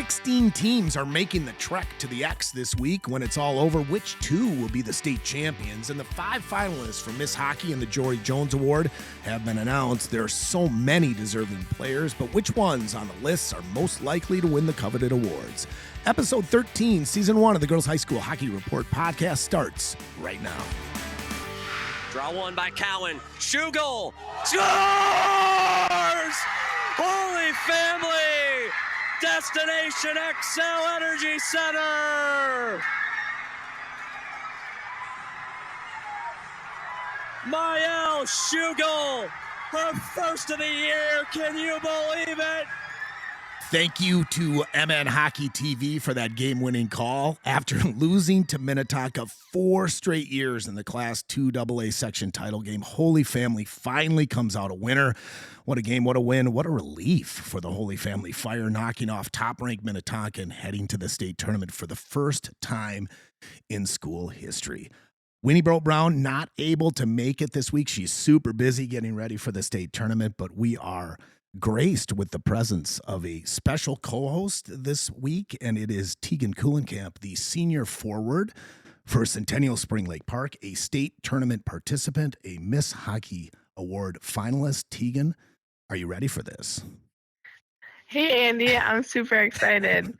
16 teams are making the trek to the X this week. When it's all over, which two will be the state champions? And the 5 finalists for Miss Hockey and the Jori Jones Award have been announced. There are so many deserving players, but which ones on the lists are most likely to win the coveted awards? Episode 13, Season 1 of the Girls High School Hockey Report podcast starts right now. Draw one by Cowan. Shoe goal. Scores! Holy Family! Destination XL Energy Center! Mael Schugel, her first of the year. Can you believe it? Thank you to MN Hockey TV for that game-winning call. After losing to Minnetonka 4 straight years in the Class 2 AA section title game, Holy Family finally comes out a winner. What a game, what a win, what a relief for the Holy Family Fire, knocking off top-ranked Minnetonka and heading to the state tournament for the first time in school history. Winnie Brown not able to make it this week. She's super busy getting ready for the state tournament, but we are graced with the presence of a special co-host this week, and it is Teagan Kulenkamp, the senior forward for Centennial-Spring Lake Park, a state tournament participant, a Miss Hockey Award finalist. Teagan, are you ready for this? Hey, Andy, I'm super excited.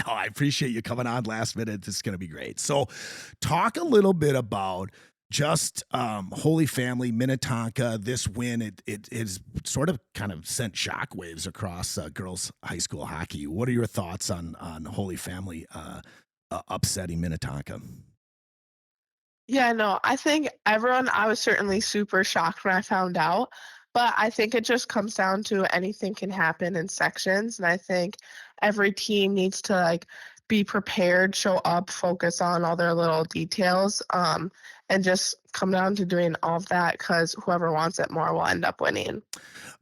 No, I appreciate you coming on last minute. This is going to be great. So talk a little bit about just Holy Family, Minnetonka, this win. It is sort of kind of sent shockwaves across girls high school hockey. What are your thoughts on Holy Family upsetting Minnetonka? Yeah, no, I think I was certainly super shocked when I found out, but I think it just comes down to anything can happen in sections, and I think every team needs to be prepared, show up, focus on all their little details, and just come down to doing all of that because whoever wants it more will end up winning.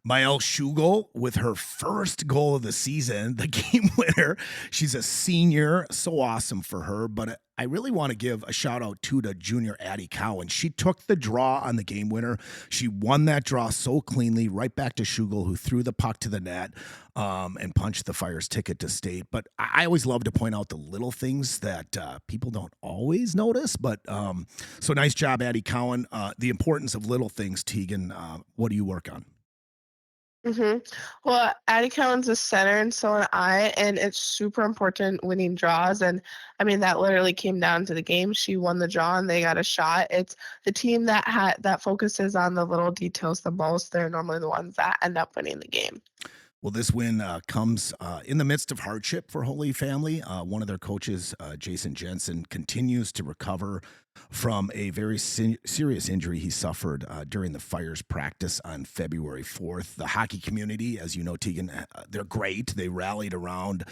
Mael Schugel with her first goal of the season, the game winner. She's a senior, so awesome for her. But I really want to give a shout out to junior Addie Cowan. She took the draw on the game winner. She won that draw so cleanly, right back to Schugel, who threw the puck to the net and punched the Fire's ticket to state. But I always love to point out the little things that people don't always notice. But so nice job, Addie Cowan. The importance of little things, Teagan. What do you work on? Well, Addie Cowan's a center, and so am I, and it's super important winning draws. And I mean, that literally came down to the game. She won the draw, and they got a shot. It's the team that focuses on the little details the most. They're normally the ones that end up winning the game. Well, this win comes in the midst of hardship for Holy Family. One of their coaches, Jason Jensen, continues to recover from a very serious injury he suffered during the Fire's practice on February 4th. The hockey community, as you know, Teagan, they're great. They rallied around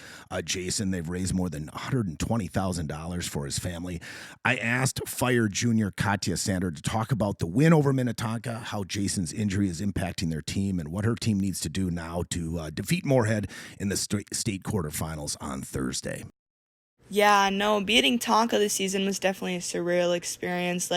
Jason. They've raised more than $120,000 for his family. I asked Fire junior Katya Sander to talk about the win over Minnetonka, how Jason's injury is impacting their team, and what her team needs to do now to defeat Moorhead in the state quarterfinals on Thursday. Yeah, no, beating Tonka this season was definitely a surreal experience.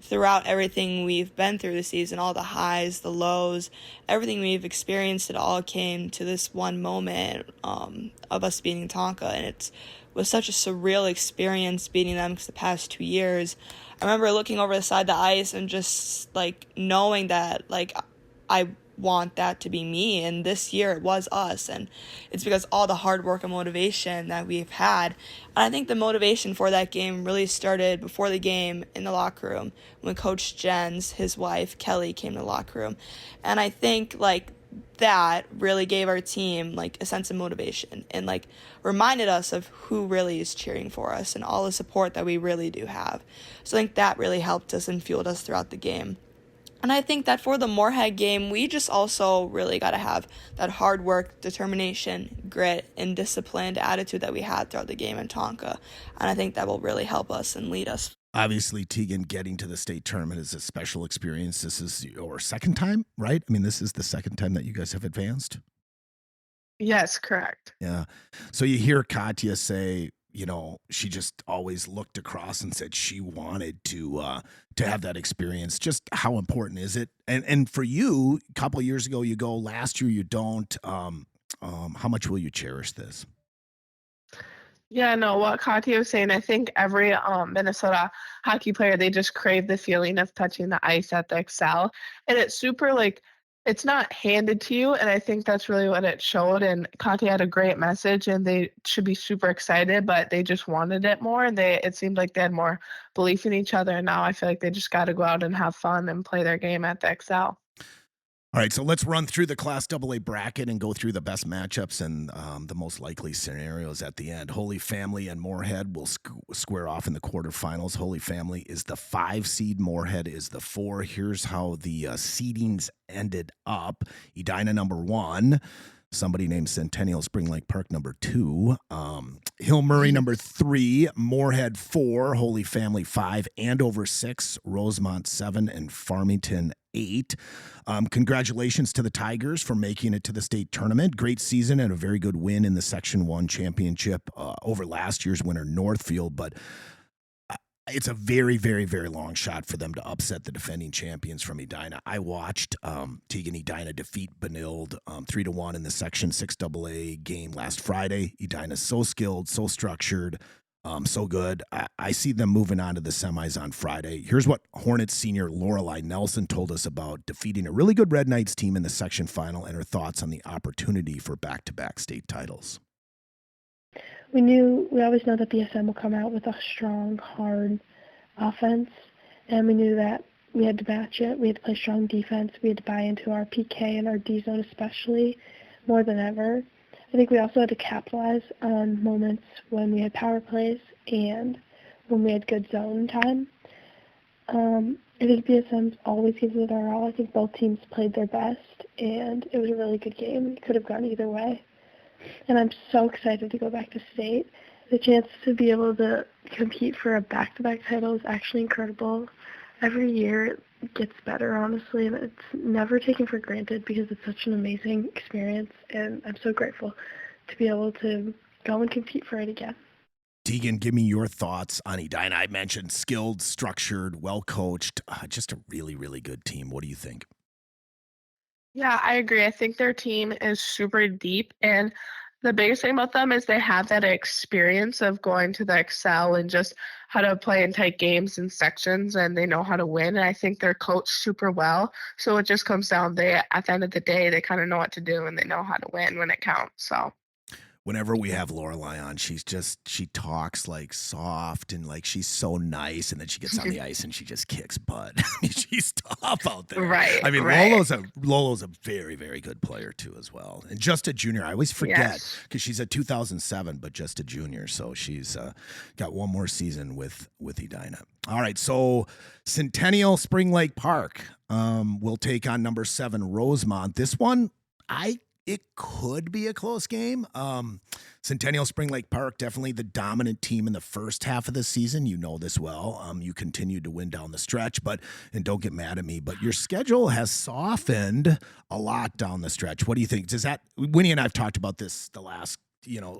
Throughout everything we've been through this season, all the highs, the lows, everything we've experienced, it all came to this one moment of us beating Tonka, and it was such a surreal experience beating them because the past 2 years, I remember looking over the side of the ice and just knowing that I want that to be me, and this year it was us, and it's because all the hard work and motivation that we've had. And I think the motivation for that game really started before the game in the locker room when Coach Jens, his wife Kelly, came to the locker room, and I think that really gave our team a sense of motivation and reminded us of who really is cheering for us and all the support that we really do have. So I think that really helped us and fueled us throughout the game. And I think that for the Moorhead game, we just also really got to have that hard work, determination, grit, and disciplined attitude that we had throughout the game in Tonka. And I think that will really help us and lead us. Obviously, Teagan, getting to the state tournament is a special experience. This is your second time, right? I mean, this is the second time that you guys have advanced? Yes, correct. Yeah. So you hear Katya say, she just always looked across and said she wanted to have that experience. Just how important is it? And for you, a couple of years ago you go, last year you don't. How much will you cherish this? Yeah, no, what Katya was saying, I think every Minnesota hockey player, they just crave the feeling of touching the ice at the Excel. And it's super like it's not handed to you. And I think that's really what it showed. And Katya had a great message and they should be super excited, but they just wanted it more. And it seemed like they had more belief in each other. And now I feel like they just got to go out and have fun and play their game at the Excel. All right, so let's run through the Class AA bracket and go through the best matchups and the most likely scenarios at the end. Holy Family and Moorhead will square off in the quarterfinals. Holy Family is the 5 seed. Moorhead is the 4. Here's how the seedings ended up. Edina number 1. Somebody named Centennial-Spring Lake Park number 2. Hill Murray number 3. Moorhead 4. Holy Family 5. Andover 6. Rosemont 7. And Farmington 8. Congratulations to the Tigers for making it to the state tournament. Great season and a very good win in the Section 1 championship over last year's winner, Northfield. But it's a very, very, very long shot for them to upset the defending champions from Edina. I watched Teagan Edina defeat Benilde 3-1 in the Section 6 AA game last Friday. Edina's so skilled, so structured, so good. I see them moving on to the semis on Friday. Here's what Hornets senior Lorelei Nelson told us about defeating a really good Red Knights team in the section final and her thoughts on the opportunity for back-to-back state titles. We always know that BSM will come out with a strong, hard offense, and we knew that we had to match it. We had to play strong defense. We had to buy into our PK and our D zone especially more than ever. I think we also had to capitalize on moments when we had power plays and when we had good zone time. I think BSM always gives it our all. I think both teams played their best, and it was a really good game. It could have gone either way. And I'm so excited to go back to state. The chance to be able to compete for a back-to-back title is actually incredible. Every year it gets better, honestly, and it's never taken for granted because it's such an amazing experience, and I'm so grateful to be able to go and compete for it again. Teagan, give me your thoughts on Edina. I mentioned skilled, structured, well-coached, just a really, really good team. What do you think? Yeah, I agree. I think their team is super deep. And the biggest thing about them is they have that experience of going to the Excel and just how to play in tight games and sections, and they know how to win. And I think they're coached super well. So it just comes down, at the end of the day, they kind of know what to do and they know how to win when it counts. So. Whenever we have Lorelei on, she talks like soft and like she's so nice, and then she gets on the ice and she just kicks butt. I mean, she's tough out there. Right. I mean, right. Lolo's a very, very good player too as well. And just a junior. I always forget because she's a 2007, but just a junior, so she's got one more season with Edina. All right, so Centennial-Spring Lake Park will take on number 7 Rosemont. This one, it could be a close game. Centennial-Spring Lake Park, definitely the dominant team in the first half of the season. You know this well. You continued to win down the stretch, and don't get mad at me, but your schedule has softened a lot down the stretch. What do you think? Winnie and I have talked about this the last,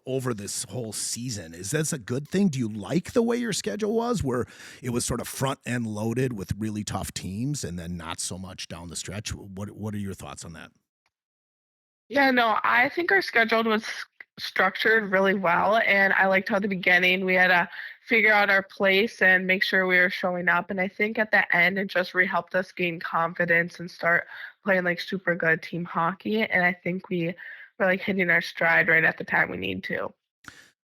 over this whole season. Is this a good thing? Do you like the way your schedule was, where it was sort of front end loaded with really tough teams and then not so much down the stretch? What are your thoughts on that? Yeah, no, I think our schedule was structured really well, and I liked how at the beginning we had to figure out our place and make sure we were showing up. And I think at the end, it just really helped us gain confidence and start playing like super good team hockey. And I think we were like hitting our stride right at the time we need to.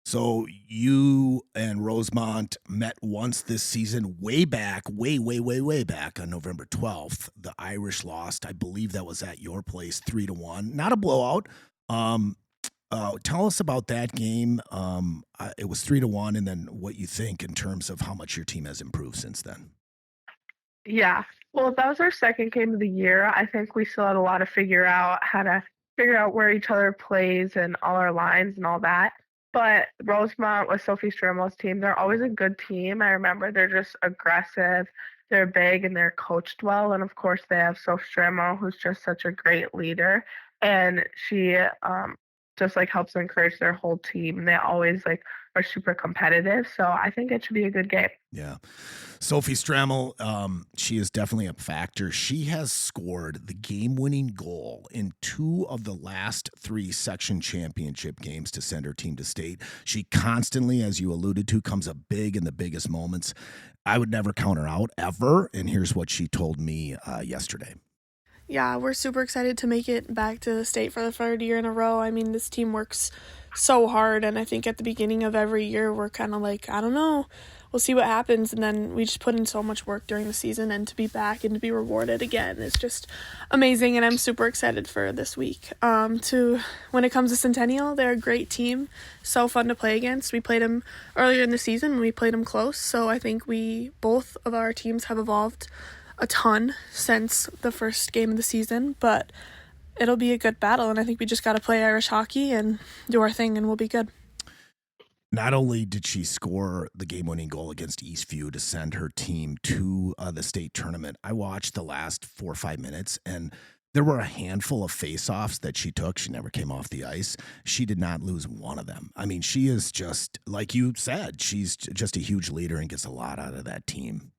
So you and Rosemont met once this season, way back, way back on November 12th. The Irish lost. I believe that was at your place, 3-1. Not a blowout. Tell us about that game. It was 3-1, and then what you think in terms of how much your team has improved since then. Yeah. Well, that was our second game of the year. I think we still had a lot to figure out how to figure out where each other plays and all our lines and all that. But Rosemont with Sophie Stramo's team, they're always a good team. I remember they're just aggressive, they're big, and they're coached well. And of course, they have Sophie Stramo, who's just such a great leader. And she just like helps encourage their whole team. They always like are super competitive. So I think it should be a good game. Yeah. Sophie Strammel, she is definitely a factor. She has scored the game-winning goal in 2 of the last 3 section championship games to send her team to state. She constantly, as you alluded to, comes up big in the biggest moments. I would never count her out, ever. And here's what she told me yesterday. Yeah, we're super excited to make it back to the state for the 3rd year in a row. I mean, this team works so hard, and I think at the beginning of every year, we're kind of like, I don't know, we'll see what happens, and then we just put in so much work during the season, and to be back and to be rewarded again is just amazing, and I'm super excited for this week. When it comes to Centennial, they're a great team, so fun to play against. We played them earlier in the season, and we played them close, so I think both of our teams have evolved a ton since the first game of the season, but it'll be a good battle, and I think we just got to play Irish hockey and do our thing, and we'll be good. Not only did she score the game-winning goal against Eastview to send her team to the state tournament, I watched the last 4 or 5 minutes, and there were a handful of face-offs that she took. She never came off the ice. She did not lose one of them. I mean, she is just, like you said, she's just a huge leader and gets a lot out of that team.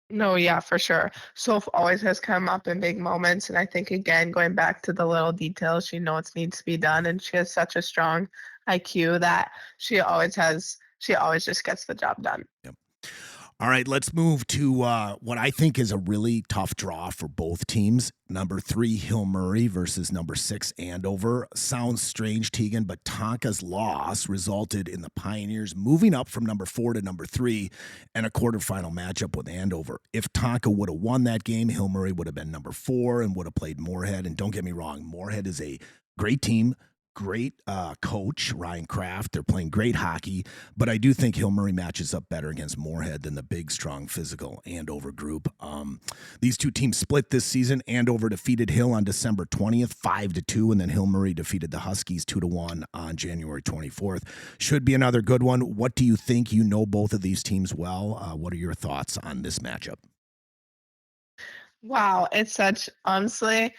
No, yeah, for sure. Soph always has come up in big moments, and I think again going back to the little details, she knows needs to be done, and she has such a strong IQ that she always just gets the job done. Yep. All right, let's move to what I think is a really tough draw for both teams. Number 3, Hill Murray versus number 6, Andover. Sounds strange, Teagan, but Tonka's loss resulted in the Pioneers moving up from number 4 to number 3 and a quarterfinal matchup with Andover. If Tonka would have won that game, Hill Murray would have been number 4 and would have played Moorhead. And don't get me wrong, Moorhead is a great team. Great coach, Ryan Kraft. They're playing great hockey, but I do think Hill Murray matches up better against Moorhead than the big, strong, physical Andover group. These two teams split this season. Andover defeated Hill on December 20th, 5-2, and then Hill Murray defeated the Huskies 2-1 on January 24th. Should be another good one. What do you think? You know both of these teams well. What are your thoughts on this matchup? Wow, it's such, honestly,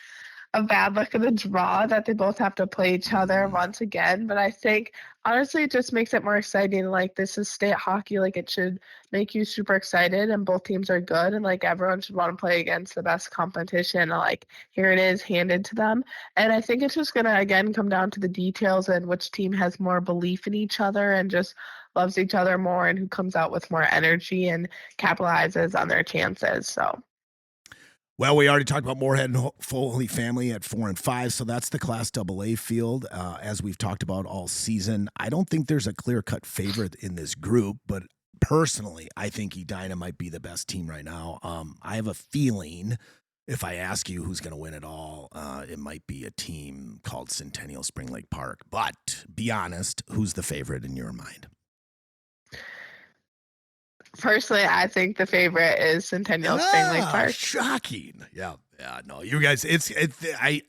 a bad luck of the draw that they both have to play each other once again. But I think, honestly, it just makes it more exciting. Like, this is state hockey. Like, it should make you super excited, and both teams are good. And, like, everyone should want to play against the best competition. Like, here it is handed to them. And I think it's just going to, again, come down to the details and which team has more belief in each other and just loves each other more and who comes out with more energy and capitalizes on their chances. So. Well, we already talked about Moorhead and Foley family at 4 and 5, so that's the Class AA field. As we've talked about all season, I don't think there's a clear-cut favorite in this group, but personally, I think Edina might be the best team right now. I have a feeling, if I ask you who's going to win it all, it might be a team called Centennial-Spring Lake Park. But be honest, who's the favorite in your mind? Personally, I think the favorite is Centennial-Spring Lake Park. Shocking. Yeah, no, you guys,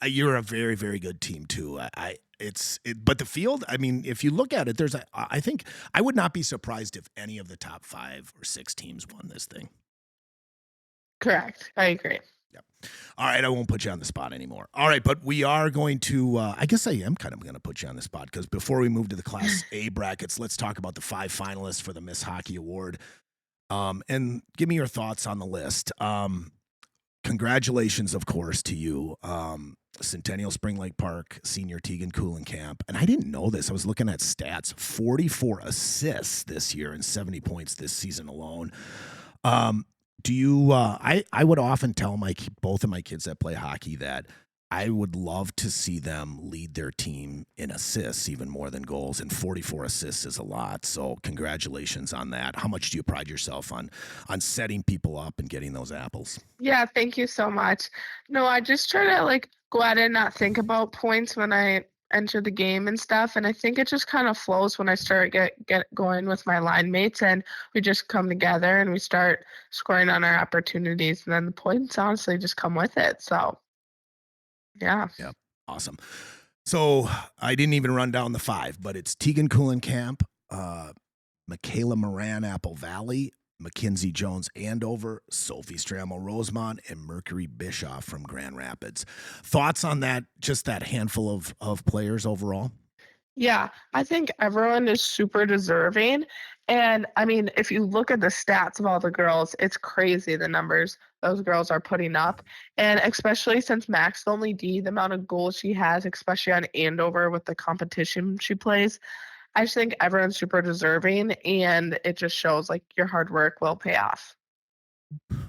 you're a very, very good team too. But the field, I mean, if you look at it, I think I would not be surprised if any of the top 5 or 6 teams won this thing. Correct. I agree. Yep. All right, I won't put you on the spot anymore. All right, but we are going to, I guess I am kind of going to put you on the spot because before we move to the Class A brackets, let's talk about the 5 finalists for the Miss Hockey Award. And give me your thoughts on the list. Congratulations, of course, to you, Centennial-Spring Lake Park senior Teagan Kulenkamp. And I didn't know this. I was looking at stats. 44 assists this year and 70 points this season alone. Do you? I would often tell both of my kids that play hockey that I would love to see them lead their team in assists even more than goals, and 44 assists is a lot. So congratulations on that. How much do you pride yourself on setting people up and getting those apples? Yeah, thank you so much. No, I just try to go at it and not think about points when I enter the game and stuff. And I think it just kind of flows when I start get going with my line mates and we just come together and we start scoring on our opportunities. And then the points honestly just come with it. So. Yeah. Awesome. So I didn't even run down the 5, but it's Teagan Kulenkamp, Michaela Moran, Apple Valley, Mackenzie Jones Andover, Sophie Stramel Rosemont, and Mercury Bischoff from Grand Rapids. Thoughts on that, just that handful of players overall? Yeah, I think everyone is super deserving. And I mean, if you look at the stats of all the girls, it's crazy the numbers those girls are putting up. And especially since Max only D, the amount of goals she has, especially on Andover with the competition she plays, I just think everyone's super deserving. And it just shows like your hard work will pay off.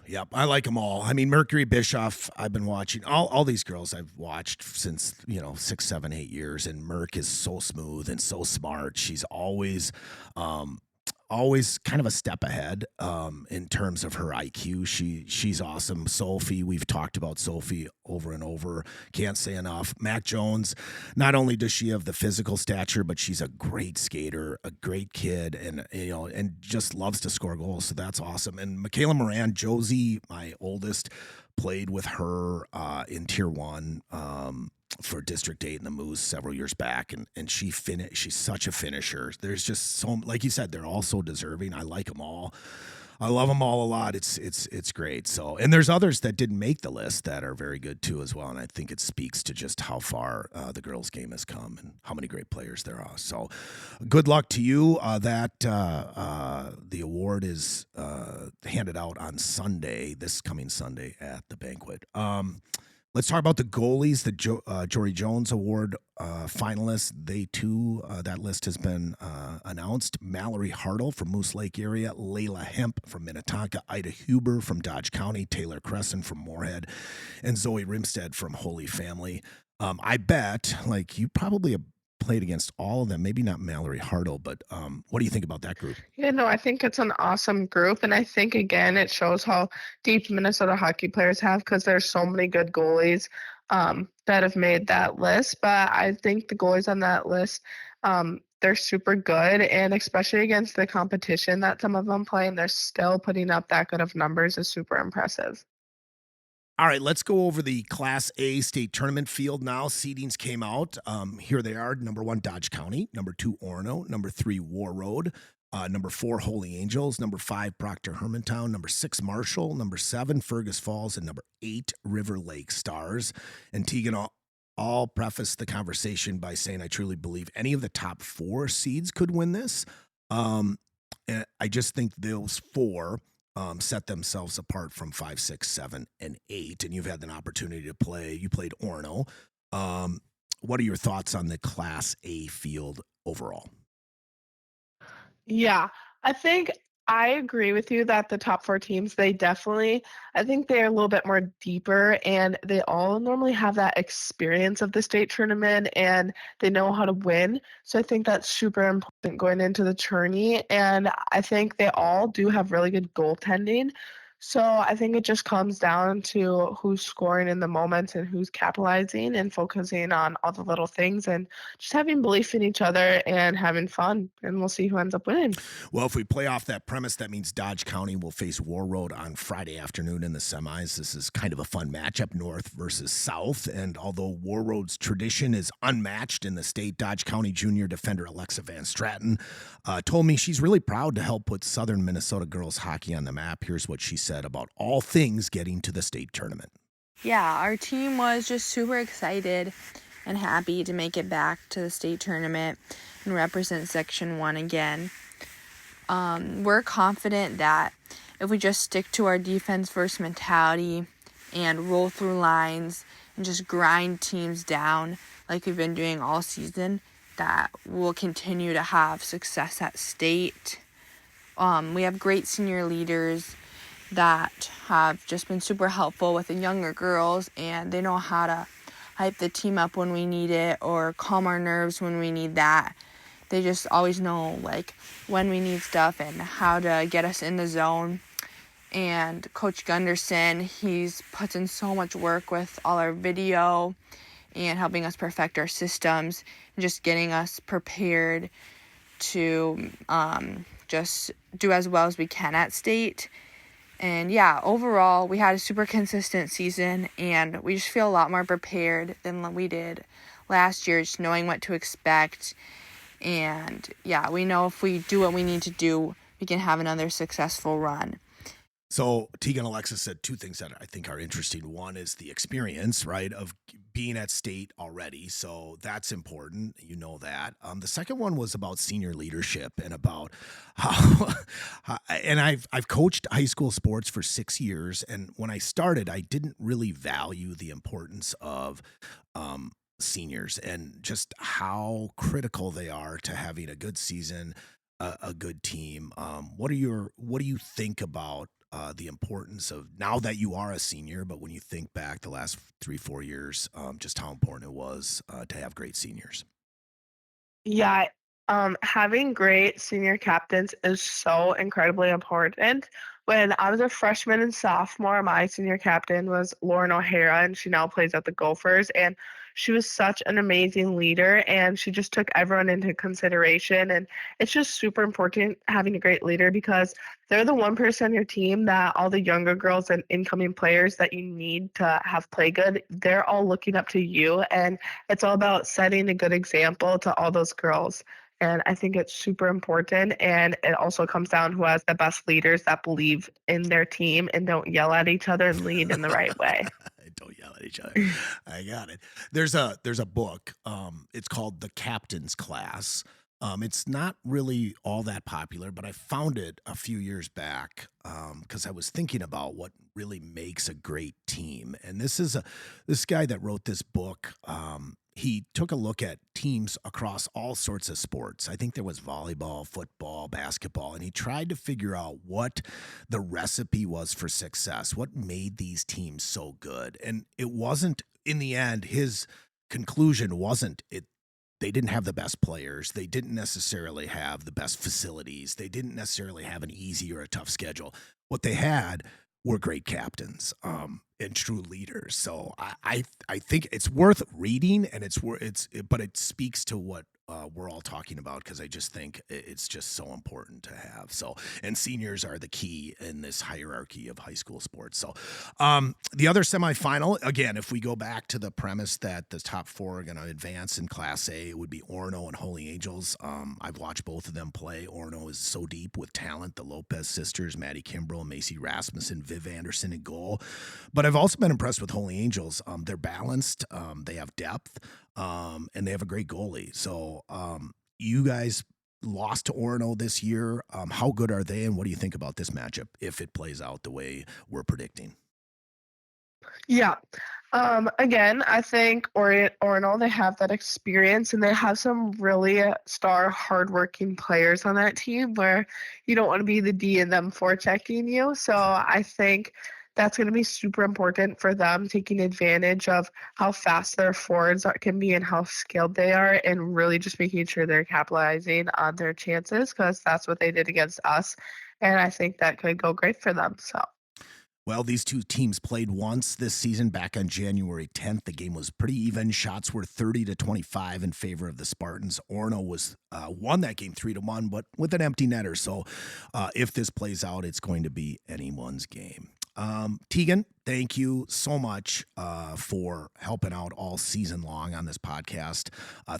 Yep, I like them all. I mean, Mercury Bischoff, I've been watching all these girls I've watched since, 6, 7, 8 years, and Merc is so smooth and so smart. She's always kind of a step ahead in terms of her IQ. She's awesome. Sophie, we've talked about Sophie over and over. Can't say enough. Mac Jones, not only does she have the physical stature, but she's a great skater, a great kid, and just loves to score goals. So that's awesome. And Michaela Moran, Josie, my oldest, played with her in Tier 1 for District 8 in the Moose several years back, and she's such a finisher. There's just so, like you said, they're all so deserving. I like them all. I love them all a lot. It's great. So, and there's others that didn't make the list that are very good too as well. And I think it speaks to just how far the girls' game has come and how many great players there are. So, good luck to you. The award is handed out on Sunday, this coming Sunday at the banquet. Let's talk about the goalies, the Jori Jones Award finalists. They too, that list has been announced. Mallory Hartle from Moose Lake area, Layla Hemp from Minnetonka, Ida Huber from Dodge County, Taylor Crescent from Moorhead, and Zoe Rimstead from Holy Family. I bet, like, you probably have played against all of them. Maybe not Mallory Hartle, but what do you think about that group? Yeah, no, I think it's an awesome group. And I think, again, it shows how deep Minnesota hockey players have because there's so many good goalies that have made that list. But I think the goalies on that list, they're super good. And especially against the competition that some of them play, and they're still putting up that good of numbers is super impressive. All right, let's go over the Class A state tournament field now. Seedings came out. Here they are. Number 1, Dodge County. Number 2, Orono. Number 3, War Road. Number 4, Holy Angels. Number 5, Proctor Hermantown. Number 6, Marshall. Number 7, Fergus Falls. And number 8, River Lake Stars. And Teagan, I'll preface the conversation by saying I truly believe any of the top 4 seeds could win this. And I just think those 4 set themselves apart from 5, 6, 7, and 8. And you've had an opportunity to play. You played Orono. What are your thoughts on the Class A field overall? Yeah, I think I agree with you that the top 4 teams, I think they're a little bit more deeper and they all normally have that experience of the state tournament and they know how to win. So I think that's super important going into the tourney. And I think they all do have really good goaltending. So I think it just comes down to who's scoring in the moment and who's capitalizing and focusing on all the little things and just having belief in each other and having fun. And we'll see who ends up winning. Well, if we play off that premise, that means Dodge County will face War Road on Friday afternoon in the semis. This is kind of a fun matchup, North versus South. And although War Road's tradition is unmatched in the state, Dodge County junior defender Alexa Van Stratton told me she's really proud to help put Southern Minnesota girls hockey on the map. Here's what she said about all things getting to the state tournament. Yeah, our team was just super excited and happy to make it back to the state tournament and represent Section 1 again. We're confident that if we just stick to our defense-first mentality and roll through lines and just grind teams down like we've been doing all season, that we'll continue to have success at state. We have great senior leaders that have just been super helpful with the younger girls, and they know how to hype the team up when we need it or calm our nerves when we need that. They just always know like when we need stuff and how to get us in the zone. And Coach Gunderson, he's puts in so much work with all our video and helping us perfect our systems and just getting us prepared to just do as well as we can at state. And yeah, overall, we had a super consistent season, and we just feel a lot more prepared than we did last year, just knowing what to expect. And yeah, we know if we do what we need to do we can have another successful run. So Teagan Alexis said two things that I think are interesting. One is the experience, right, of being at state already. So that's important. You know that. The second one was about senior leadership and about how, and I've coached high school sports for 6 years. And when I started, I didn't really value the importance of seniors and just how critical they are to having a good season, a good team. What do you think about the importance of, now that you are a senior, but when you think back the last 3-4 years, just how important it was to have great seniors? Yeah, having great senior captains is so incredibly important. When I was a freshman and sophomore, my senior captain was Lauren O'Hara, and she now plays at the Gophers. And she was such an amazing leader, and she just took everyone into consideration. And it's just super important having a great leader because they're the one person on your team that all the younger girls and incoming players that you need to have play good, they're all looking up to you. And it's all about setting a good example to all those girls. And I think it's super important. And it also comes down who has the best leaders that believe in their team and don't yell at each other and lead in the right way. Don't yell at each other. I got it. There's a book. It's called The Captain's Class. It's not really all that popular, but I found it a few years back because I was thinking about what really makes a great team. And this guy that wrote this book, he took a look at teams across all sorts of sports. I think there was volleyball, football, basketball, and he tried to figure out what the recipe was for success, what made these teams so good. And it wasn't, in the end, his conclusion wasn't it. They didn't have the best players. They didn't necessarily have the best facilities. They didn't necessarily have an easy or a tough schedule. What they had were great captains and true leaders. So I think it's worth reading, and but it speaks to what we're all talking about, because I just think it's just so important to have. So, and seniors are the key in this hierarchy of high school sports. So the other semifinal, again, if we go back to the premise that the top four are going to advance in Class A, it would be Orono and Holy Angels. I've watched both of them play. Orono is so deep with talent. The Lopez sisters, Maddie Kimbrell, Macy Rasmussen, Viv Anderson in goal. But I've also been impressed with Holy Angels. They're balanced. They have depth. And they have a great goalie. So you guys lost to Orono this year. How good are they, and what do you think about this matchup if it plays out the way we're predicting? Yeah. Again, I think Orono, they have that experience, and they have some really star, hardworking players on that team where you don't want to be the D in them forechecking you. So I think that's going to be super important for them, taking advantage of how fast their forwards can be and how skilled they are, and really just making sure they're capitalizing on their chances, because that's what they did against us. And I think that could go great for them. So. Well, these two teams played once this season back on January 10th. The game was pretty even. Shots were 30-25 in favor of the Spartans. Orono was won that game 3-1, but with an empty netter. So if this plays out, it's going to be anyone's game. Teagan, thank you so much for helping out all season long on this podcast.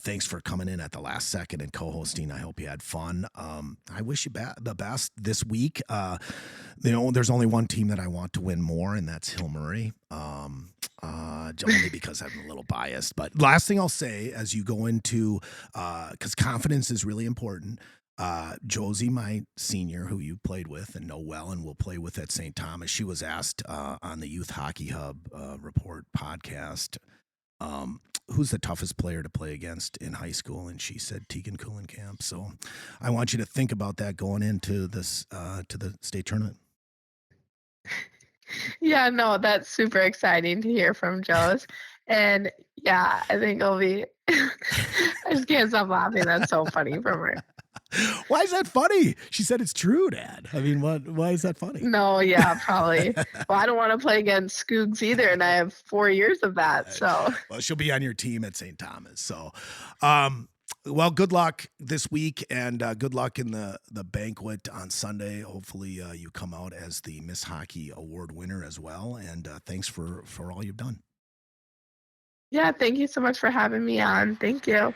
Thanks for coming in at the last second and co-hosting. I hope you had fun. I wish you the best this week. There's only one team that I want to win more, and that's Hill Murray. Only because I'm a little biased. But last thing I'll say, as you go into, because confidence is really important. Josie, my senior, who you played with and know well and will play with at St. Thomas, she was asked on the Youth Hockey Hub Report podcast, who's the toughest player to play against in high school, and she said Teagan Kulenkamp. So I want you to think about that going into this to the state tournament. Yeah, no, that's super exciting to hear from Joe's. And yeah, I think it'll be I just can't stop laughing. That's so funny from her. Why is that funny? She said it's true, Dad. I mean, why is that funny? No, yeah, probably. Well, I don't want to play against Scoogs either, and I have 4 years of that. So well, she'll be on your team at St. Thomas. So well, good luck this week, and good luck in the banquet on Sunday. Hopefully you come out as the Miss Hockey Award winner as well. And thanks for all you've done. Yeah, thank you so much for having me on. Thank you.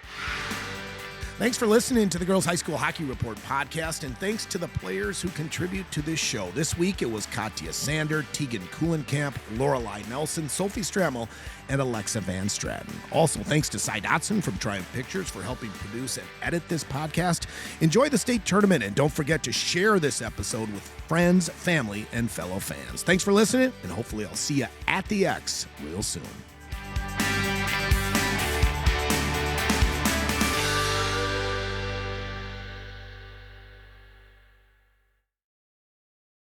Thanks for listening to the Girls High School Hockey Report podcast, and thanks to the players who contribute to this show. This week it was Katya Sander, Teagan Kulenkamp, Lorelei Nelson, Sophie Strammel, and Alexa Van Straten. Also, thanks to Cy Dotson from Triumph Pictures for helping produce and edit this podcast. Enjoy the state tournament, and don't forget to share this episode with friends, family, and fellow fans. Thanks for listening, and hopefully I'll see you at the X real soon.